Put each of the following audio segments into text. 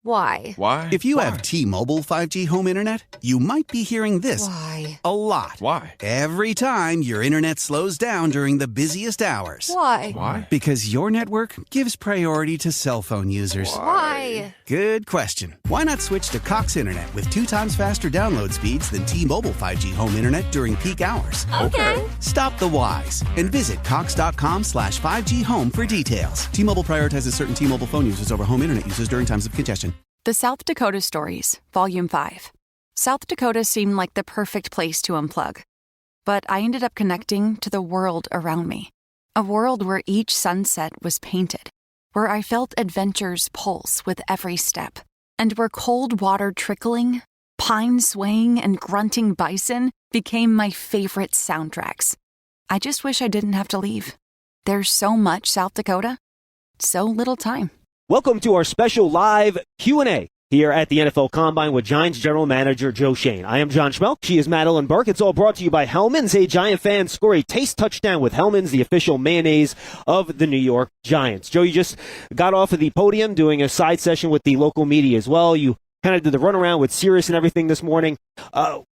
Why? Why? If you have T-Mobile 5G home internet, you might be hearing this Why? a lot. Why? Every time your internet slows down during the busiest hours. Why? Why? Because your network gives priority to cell phone users. Why? Good question. Why not switch to Cox Internet with 2 times faster download speeds than T-Mobile 5G home internet during peak hours? Okay. Stop the whys and visit cox.com/5G home for details. T-Mobile prioritizes certain T-Mobile phone users over home internet users during times of congestion. The South Dakota Stories, Volume 5. South Dakota seemed like the perfect place to unplug. But I ended up connecting to the world around me. A world where each sunset was painted, where I felt adventure's pulse with every step, and where cold water trickling, pine swaying, and grunting bison became my favorite soundtracks. I just wish I didn't have to leave. There's so much South Dakota, so little time. Welcome to our special live Q&A here at the NFL Combine with Giants General Manager Joe Schoen. I am John Schmelk. She is Madeline Burke. It's all brought to you by Hellmann's. A Giant fan score a taste touchdown with Hellmann's, the official mayonnaise of the New York Giants. Joe, you just got off of the podium doing a side session with the local media as well. You kind of did the runaround with Sirius and everything this morning. A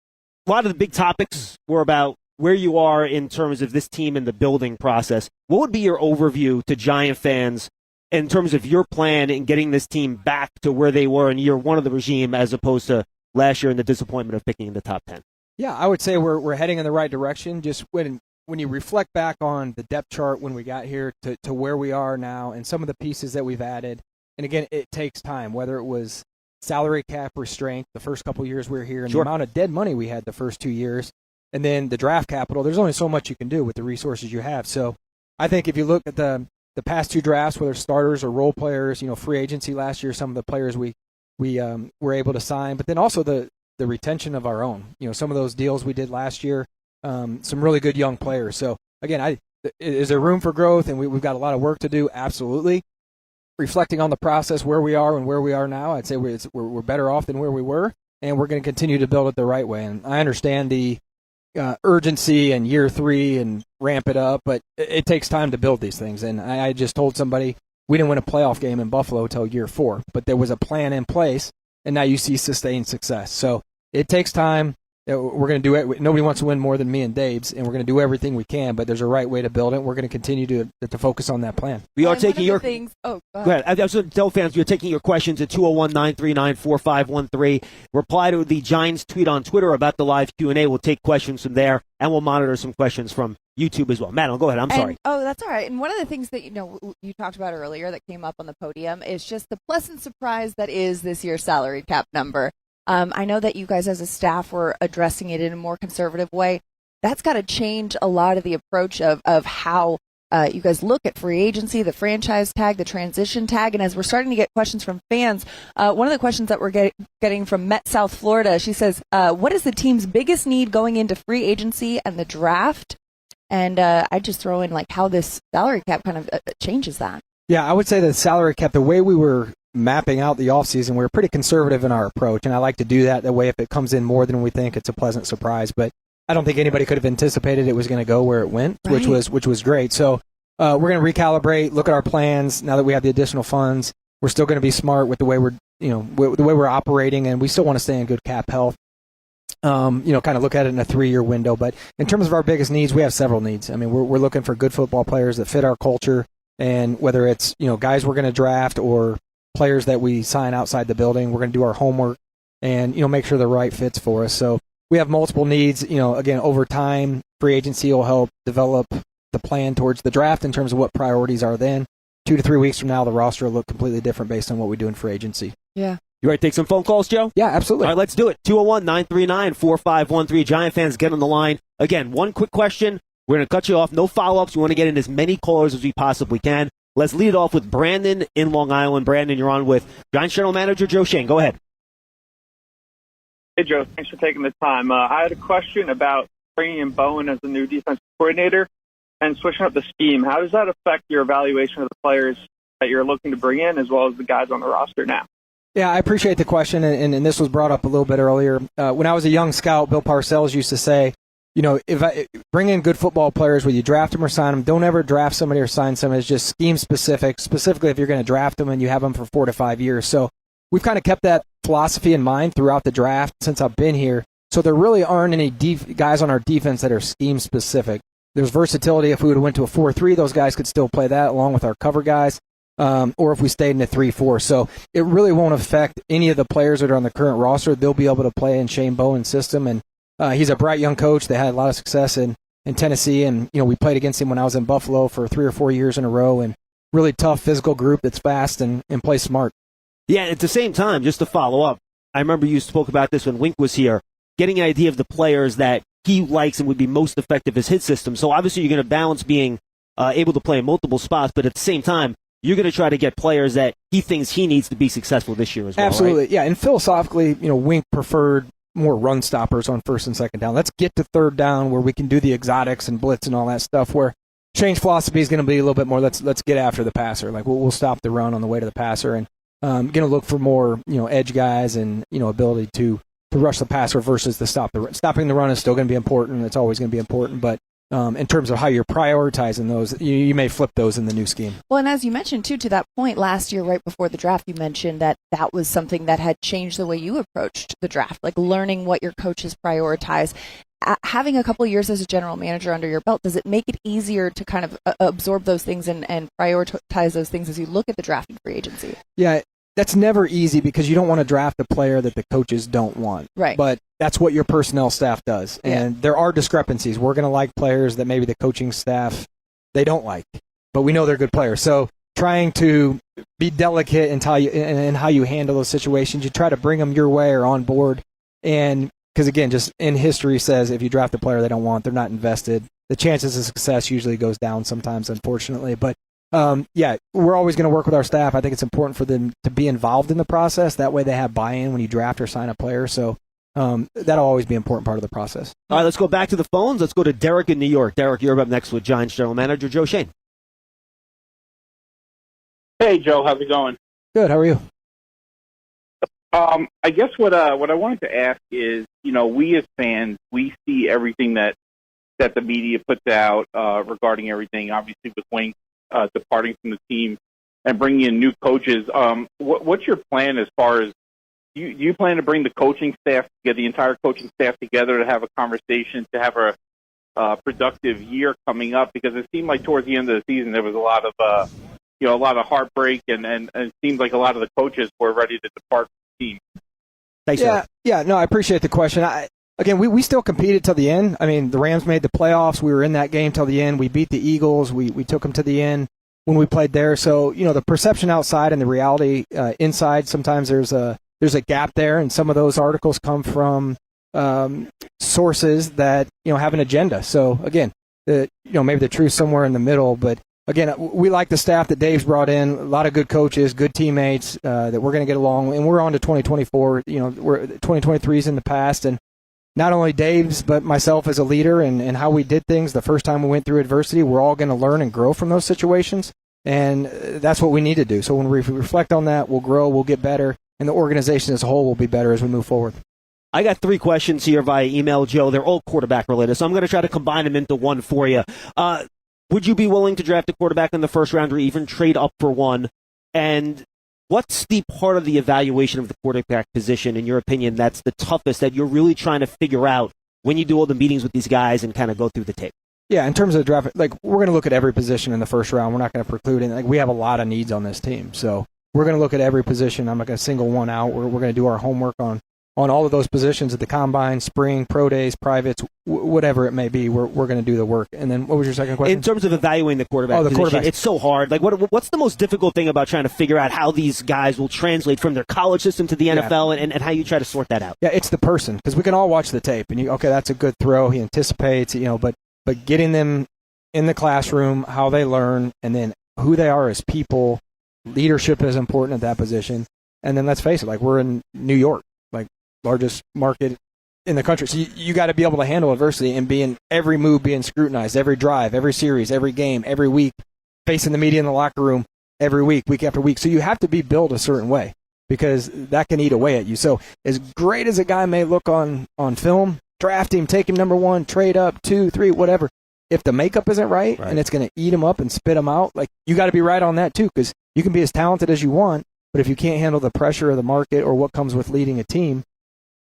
lot of the big topics were about where you are in terms of this team and the building process. What would be your overview to Giant fans in terms of your plan in getting this team back to where they were in year one of the regime as opposed to last year in the disappointment of picking in the top 10? Yeah, I would say we're heading in the right direction. Just when you reflect back on the depth chart when we got here to where we are now and some of the pieces that we've added, and again, it takes time, whether it was salary cap restraint the first couple years we were here and the amount of dead money we had the first 2 years, and then the draft capital. There's only so much you can do with the resources you have. So I think if you look at the past 2 drafts, whether starters or role players, free agency last year, some of the players we were able to sign, but then also the retention of our own. Some of those deals we did last year, some really good young players. So again, is there room for growth? And we've got a lot of work to do. Absolutely. Reflecting on the process, where we are and where we are now, I'd say we're better off than where we were, and we're going to continue to build it the right way. And I understand the urgency in year 3 and ramp it up, but it takes time to build these things. And I just told somebody we didn't win a playoff game in Buffalo until year 4, but there was a plan in place, and now you see sustained success. So it takes time. We're going to do it. Nobody wants to win more than me and Dave's, and we're going to do everything we can, but there's a right way to build it. We're going to continue to focus on that plan. We are taking your things. Oh, go ahead. I was going to tell fans you're taking your questions at 201-939-4513. Reply to the Giants tweet on Twitter about the live Q&A. We'll take questions from there, and we'll monitor some questions from YouTube as well. Madeline, go ahead. I'm sorry. Oh, that's all right. And one of the things that you talked about earlier that came up on the podium is just the pleasant surprise that is this year's salary cap number. I know that you guys as a staff were addressing it in a more conservative way. That's got to change a lot of the approach of how you guys look at free agency, the franchise tag, the transition tag. And as we're starting to get questions from fans, one of the questions that we're getting from Met South Florida, she says, what is the team's biggest need going into free agency and the draft? And I just throw in how this salary cap kind of changes that. Yeah, I would say the salary cap, the way we were mapping out the offseason, we were pretty conservative in our approach, and I like to do that. That way, if it comes in more than we think, it's a pleasant surprise. But I don't think anybody could have anticipated it was going to go where it went, right, which was great. So we're going to recalibrate, look at our plans now that we have the additional funds. We're still going to be smart with the way the way we're operating, and we still want to stay in good cap health. Kind of look at it in a 3-year window. But in terms of our biggest needs, we have several needs. I mean, we're looking for good football players that fit our culture, and whether it's guys we're going to draft or players that we sign outside the building, we're going to do our homework and make sure the right fits for us. So we have multiple needs. Again, over time, free agency will help develop the plan towards the draft in terms of what priorities are then. 2 to 3 weeks from now, the roster will look completely different based on what we do in free agency. Yeah. You ready to take some phone calls, Joe? Yeah, absolutely. All right, let's do it. 201-939-4513. Giant fans, get on the line. Again, one quick question. We're going to cut you off. No follow-ups. We want to get in as many callers as we possibly can. Let's lead it off with Brandon in Long Island. Brandon, you're on with Giants General Manager Joe Schoen. Go ahead. Hey, Joe. Thanks for taking the time. I had a question about bringing in Bowen as the new defensive coordinator and switching up the scheme. How does that affect your evaluation of the players that you're looking to bring in as well as the guys on the roster now? Yeah, I appreciate the question, and this was brought up a little bit earlier. When I was a young scout, Bill Parcells used to say, if I bring in good football players, whether you draft them or sign them, don't ever draft somebody or sign somebody. It's just scheme specific, specifically if you're going to draft them and you have them for 4 to 5 years. So we've kind of kept that philosophy in mind throughout the draft since I've been here. So there really aren't any guys on our defense that are scheme specific. There's versatility. If we would have went to a 4-3, those guys could still play that along with our cover guys, or if we stayed in a 3-4. So it really won't affect any of the players that are on the current roster. They'll be able to play in Shane Bowen's system, and he's a bright young coach. They had a lot of success in Tennessee, and we played against him when I was in Buffalo for 3 or 4 years in a row, and really tough physical group that's fast and plays smart. Yeah, at the same time, just to follow up, I remember you spoke about this when Wink was here, getting an idea of the players that he likes and would be most effective as his system. So obviously you're going to balance being able to play in multiple spots, but at the same time, you're going to try to get players that he thinks he needs to be successful this year as well. Absolutely, right? Yeah. And philosophically, Wink preferred more run stoppers on first and second down. Let's get to third down where we can do the exotics and blitz and all that stuff, where Shane's philosophy is going to be a little bit more, let's get after the passer. Like we'll stop the run on the way to the passer, and going to look for more edge guys and ability to rush the passer versus stopping the run is still going to be important. It's always going to be important, but in terms of how you're prioritizing those, you may flip those in the new scheme. Well, and as you mentioned, too, to that point, last year, right before the draft, you mentioned that was something that had changed the way you approached the draft, like learning what your coaches prioritize. Having a couple of years as a general manager under your belt, does it make it easier to kind of absorb those things and prioritize those things as you look at the draft and free agency? Yeah, that's never easy because you don't want to draft a player that the coaches don't want. Right. But that's what your personnel staff does. And there are discrepancies. We're going to like players that maybe the coaching staff, they don't like. But we know they're good players. So trying to be delicate in how you handle those situations, you try to bring them your way or on board. And because, again, just in history says if you draft a player they don't want, they're not invested. The chances of success usually goes down sometimes, unfortunately. But we're always going to work with our staff. I think it's important for them to be involved in the process. That way they have buy-in when you draft or sign a player. So that'll always be an important part of the process. All right, let's go back to the phones. Let's go to Derek in New York. Derek, you're up next with Giants General Manager Joe Schoen. Hey, Joe. How's it going? Good. How are you? I guess what I wanted to ask is, we as fans, we see everything that the media puts out regarding everything, obviously with Wink departing from the team and bringing in new coaches. What's your plan as far as, do you plan to bring the coaching staff, get the entire coaching staff together to have a conversation, to have a productive year coming up? Because it seemed like towards the end of the season there was a lot of heartbreak, and it seemed like a lot of the coaches were ready to depart from the team. Thanks, no, I appreciate the question. Again, we still competed till the end. I mean, the Rams made the playoffs. We were in that game till the end. We beat the Eagles. We took them to the end when we played there. So, the perception outside and the reality inside, sometimes there's a gap there, and some of those articles come from sources that, have an agenda. So, again, maybe the truth's somewhere in the middle. But, again, we like the staff that Dave's brought in, a lot of good coaches, good teammates that we're going to get along. And we're on to 2024. 2023 is in the past, and not only Dave's, but myself as a leader and how we did things the first time we went through adversity, we're all going to learn and grow from those situations. And that's what we need to do. So when we reflect on that, we'll grow, we'll get better, and the organization as a whole will be better as we move forward. I got 3 questions here via email, Joe. They're all quarterback related, so I'm going to try to combine them into one for you. Would you be willing to draft a quarterback in the first round or even trade up for one? And what's the part of the evaluation of the quarterback position, in your opinion, that's the toughest, that you're really trying to figure out when you do all the meetings with these guys and kind of go through the tape? Yeah, in terms of the draft, we're going to look at every position in the first round. We're not going to preclude it. We have a lot of needs on this team. So we're going to look at every position. I'm not going to single one out. We're going to do our homework on all of those positions at the combine, spring, pro days, privates, whatever it may be. We're going to do the work. And then what was your second question? In terms of evaluating the quarterback position, it's so hard. What's the most difficult thing about trying to figure out how these guys will translate from their college system to the NFL and how you try to sort that out? Yeah, it's the person, because we can all watch the tape and that's a good throw. He anticipates, but getting them in the classroom, how they learn, and then who they are as people. Leadership is important at that position. And then let's face it, we're in New York, largest market in the country. So you got to be able to handle adversity and be in every move, being scrutinized, every drive, every series, every game, every week, facing the media in the locker room every week after week. So you have to be built a certain way, because that can eat away at you. So as great as a guy may look on film, draft him, take him number 1, trade up 2, 3, whatever. If the makeup isn't right and it's going to eat him up and spit him out, you got to be right on that too, because you can be as talented as you want, But if you can't handle the pressure of the market or what comes with leading a team,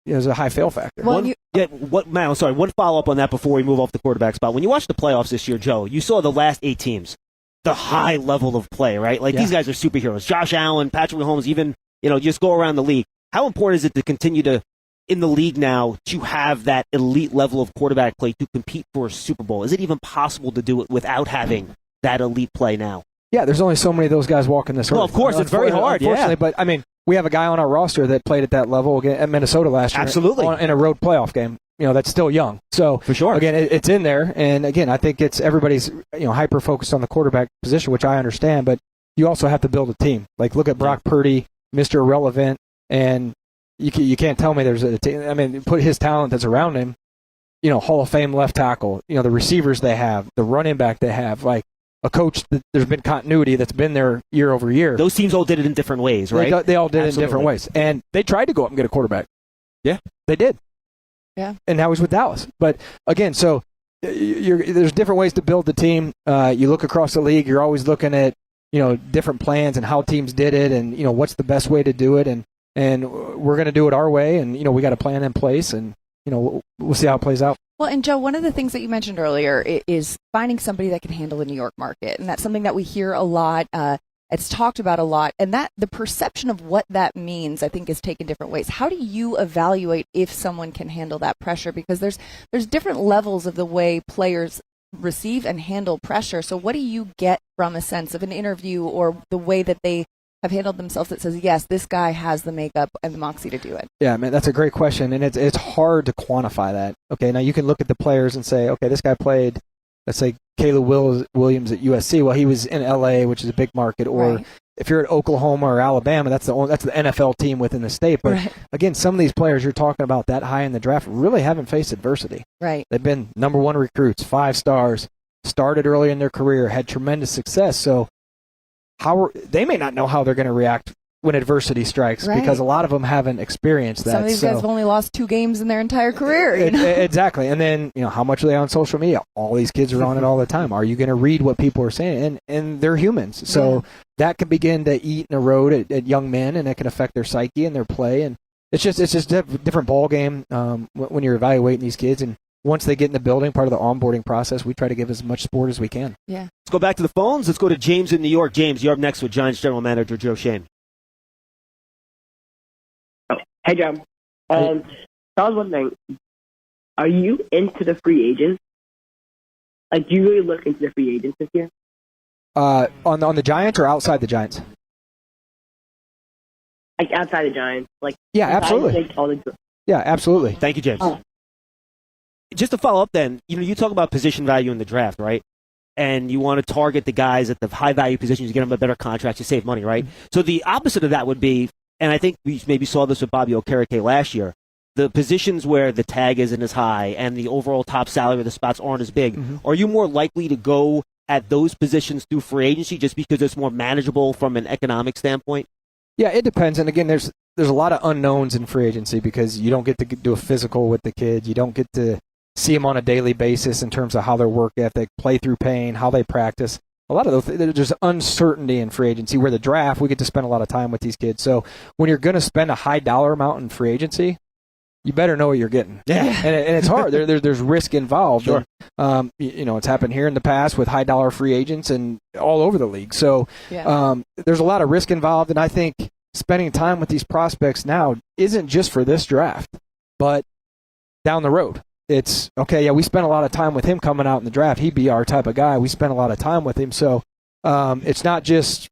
there's a high fail factor. Well, one follow-up on that before we move off the quarterback spot. When you watch the playoffs this year, Joe, you saw the last 8 teams, the high level of play, right? Like, these guys are superheroes. Josh Allen, Patrick Mahomes, even, just go around the league. How important is it to continue to, in the league now, to have that elite level of quarterback play to compete for a Super Bowl? Is it even possible to do it without having that elite play now? Yeah, there's only so many of those guys walking this earth. Well, of course, it's very hard, unfortunately, but, I mean, we have a guy on our roster that played at that level at Minnesota last year. Absolutely. In a road playoff game. That's still young. So, for sure. Again, it's in there. And, again, I think it's everybody's, hyper-focused on the quarterback position, which I understand. But you also have to build a team. Like, look at Brock Purdy, Mr. Irrelevant, and you can't tell me there's a team. I mean, put his talent that's around him, Hall of Fame left tackle, the receivers they have, the running back they have, like, a coach that there's been continuity that's been there year over year. Those teams all did it in different ways, right? They all did it in different ways. And they tried to go up and get a quarterback. Yeah. They did. Yeah. And now he's with Dallas. But, again, so there's different ways to build the team. You look across the league, you're always looking at, different plans and how teams did it and, what's the best way to do it. And we're going to do it our way. And, we got a plan in place. And, we'll see how it plays out. Well, and Joe, one of the things that you mentioned earlier is finding somebody that can handle the New York market. And that's something that we hear a lot. It's talked about a lot. And that the perception of what that means, I think, is taken different ways. How do you evaluate if someone can handle that pressure? Because there's different levels of the way players receive and handle pressure. So what do you get from a sense of an interview or the way that they have handled themselves that says, yes, this guy has the makeup and the moxie to do it? Yeah, man, that's a great question, and it's hard to quantify that. Okay, now you can look at the players and say, okay, this guy played, let's say, Caleb Williams at USC. Well, he was in LA, which is a big market, or right. If you're at Oklahoma or Alabama, that's the NFL team within the state. But right. Again, some of these players you're talking about that high in the draft really haven't faced adversity. Right. They've been number 1 recruits, 5 stars, started early in their career, had tremendous success. So they may not know how they're going to react when adversity strikes, right. because a lot of them haven't experienced that. Some of these guys have only lost 2 games in their entire career. Exactly. And then, how much are they on social media? All these kids are on it all the time. Are you going to read what people are saying? And they're humans. So that can begin to eat and erode at young men, and it can affect their psyche and their play. And it's just a different ball game when you're evaluating these kids. And once they get in the building, part of the onboarding process, we try to give as much support as we can. Yeah. Let's go back to the phones. Let's go to James in New York. James, you're up next with Giants General Manager Joe Schoen. Hey, Joe. I was wondering, are you into the free agents? Like, do you really look into the free agents this year? On the Giants or outside the Giants? Like, outside the Giants. Like, yeah, absolutely. Yeah, absolutely. Thank you, James. Just to follow up then, you talk about position value in the draft, right? And you want to target the guys at the high-value positions to get them a better contract to save money, right? Mm-hmm. So the opposite of that would be, and I think we maybe saw this with Bobby Okereke last year, the positions where the tag isn't as high and the overall top salary of the spots aren't as big, are you more likely to go at those positions through free agency just because it's more manageable from an economic standpoint? Yeah, it depends. And again, there's a lot of unknowns in free agency because you don't get to do a physical with the kids. You don't get to see them on a daily basis in terms of how their work ethic, play through pain, how they practice. A lot of those, there's uncertainty in free agency. Where the draft, we get to spend a lot of time with these kids. So when you're going to spend a high dollar amount in free agency, you better know what you're getting. Yeah. And it's hard. There's risk involved. Sure. And, it's happened here in the past with high dollar free agents and all over the league. So there's a lot of risk involved. And I think spending time with these prospects now isn't just for this draft, but down the road. It's, okay, yeah, we spent a lot of time with him coming out in the draft. He'd be our type of guy. We spent a lot of time with him. So it's not just,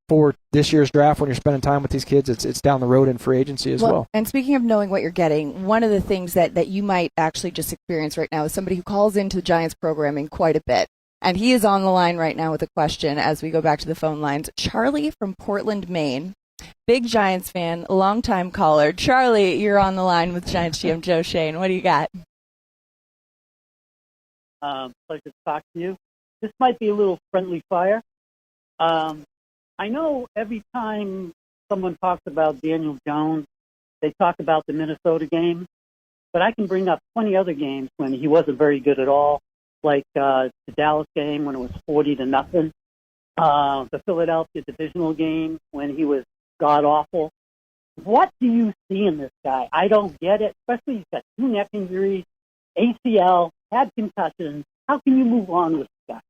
for this year's draft when you're spending time with these kids. It's down the road in free agency as well. And speaking of knowing what you're getting, one of the things that you might actually just experience right now is somebody who calls into the Giants programming quite a bit. And he is on the line right now with a question as we go back to the phone lines. Charlie from Portland, Maine. Big Giants fan, longtime caller. Charlie, you're on the line with Giants GM Joe Schoen. What do you got? Pleasure to talk to you. This might be a little friendly fire. I know every time someone talks about Daniel Jones, they talk about the Minnesota game, but I can bring up 20 other games when he wasn't very good at all, like the Dallas game when it was 40-0, the Philadelphia divisional game when he was god-awful. What do you see in this guy? I don't get it, especially he's got 2 neck injuries, ACL, had concussions. How can you move on with this guy?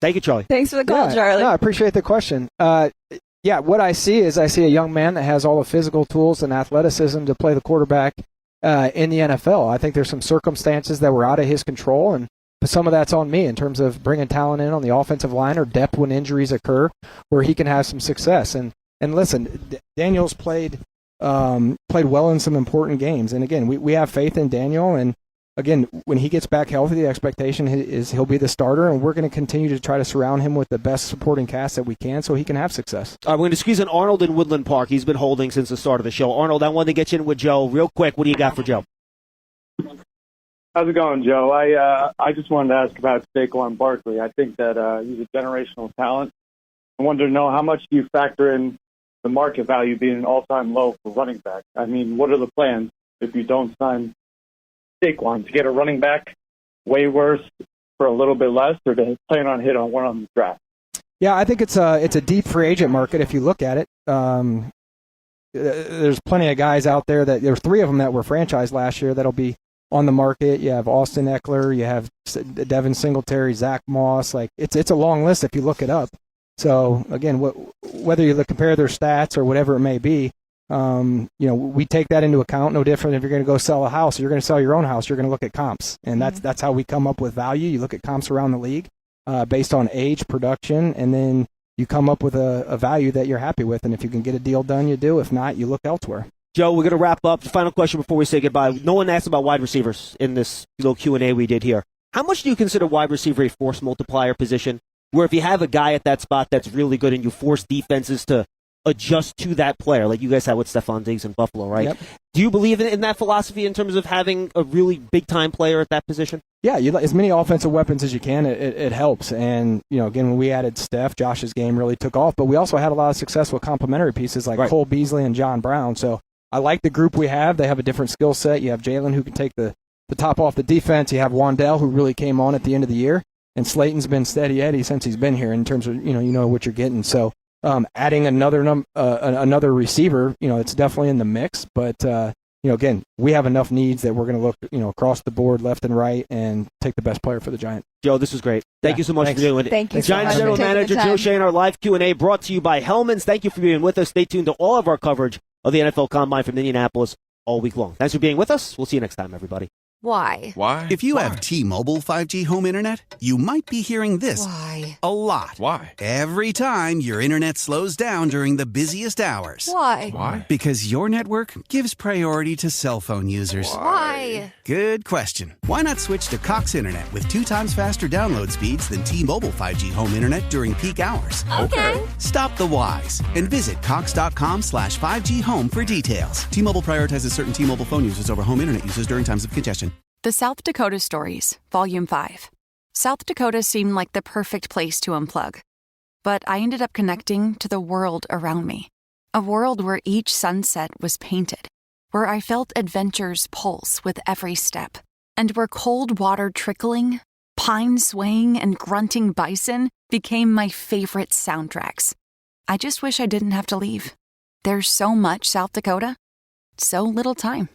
Thank you, Charlie. Thanks for the call, Charlie. No, I appreciate the question. What I see is a young man that has all the physical tools and athleticism to play the quarterback in the NFL. I think there's some circumstances that were out of his control, and some of that's on me in terms of bringing talent in on the offensive line or depth when injuries occur where he can have some success. And listen, Daniel's played well in some important games. And again, we have faith in Daniel. And again, when he gets back healthy, the expectation is he'll be the starter, and we're going to continue to try to surround him with the best supporting cast that we can so he can have success. All right, we're going to squeeze in Arnold in Woodland Park. He's been holding since the start of the show. Arnold, I wanted to get you in with Joe real quick. What do you got for Joe? How's it going, Joe? I just wanted to ask about Saquon Barkley. I think that he's a generational talent. I wanted to know how much do you factor in the market value being an all-time low for running back? I mean, what are the plans if you don't sign Saquon to get a running back way worse for a little bit less, or to plan on hit on one on the draft? Yeah, I think it's a deep free agent market if you look at it. There's plenty of guys out there there were 3 of them that were franchised last year that'll be on the market. You have Austin Eckler, you have Devin Singletary, Zach Moss. Like it's a long list if you look it up. So again, whether you compare their stats or whatever it may be, we take that into account. No different if you're going to go sell a house, or you're going to sell your own house. You're going to look at comps, and that's how we come up with value. You look at comps around the league based on age, production, and then you come up with a value that you're happy with. And if you can get a deal done, you do. If not, you look elsewhere. Joe, we're going to wrap up. The final question before we say goodbye. No one asked about wide receivers in this little Q&A we did here. How much do you consider wide receiver a force multiplier position, where if you have a guy at that spot that's really good and you force defenses to adjust to that player, like you guys had with Stephon Diggs in Buffalo, right? Yep. Do you believe in that philosophy in terms of having a really big-time player at that position? Yeah, as many offensive weapons as you can, it helps. And, again, when we added Steph, Josh's game really took off. But we also had a lot of success with complementary pieces like Cole Beasley and John Brown. So I like the group we have. They have a different skill set. You have Jalen, who can take the top off the defense. You have Wandell, who really came on at the end of the year. And Slayton's been steady Eddie since he's been here in terms of, you know what you're getting. So adding another receiver, it's definitely in the mix. But, again, we have enough needs that we're going to look, across the board, left and right, and take the best player for the Giants. Joe, this was great. Thank you so much for doing it. Thank you so Giants much General for taking Manager the time. Joe Schoen, our live Q&A brought to you by Hellman's. Thank you for being with us. Stay tuned to all of our coverage of the NFL Combine from Indianapolis all week long. Thanks for being with us. We'll see you next time, everybody. Why? If you have T-Mobile 5G home internet, you might be hearing this Why? a lot. Why? Every time your internet slows down during the busiest hours. Why? Because your network gives priority to cell phone users. Why? Good question. Why not switch to Cox Internet with 2 times faster download speeds than T-Mobile 5G home internet during peak hours? Okay. Stop the whys and visit cox.com/5G home for details. T-Mobile prioritizes certain T-Mobile phone users over home internet users during times of congestion. The South Dakota Stories, Volume 5. South Dakota seemed like the perfect place to unplug. But I ended up connecting to the world around me. A world where each sunset was painted, where I felt adventure's pulse with every step, and where cold water trickling, pine swaying, and grunting bison became my favorite soundtracks. I just wish I didn't have to leave. There's so much South Dakota, so little time.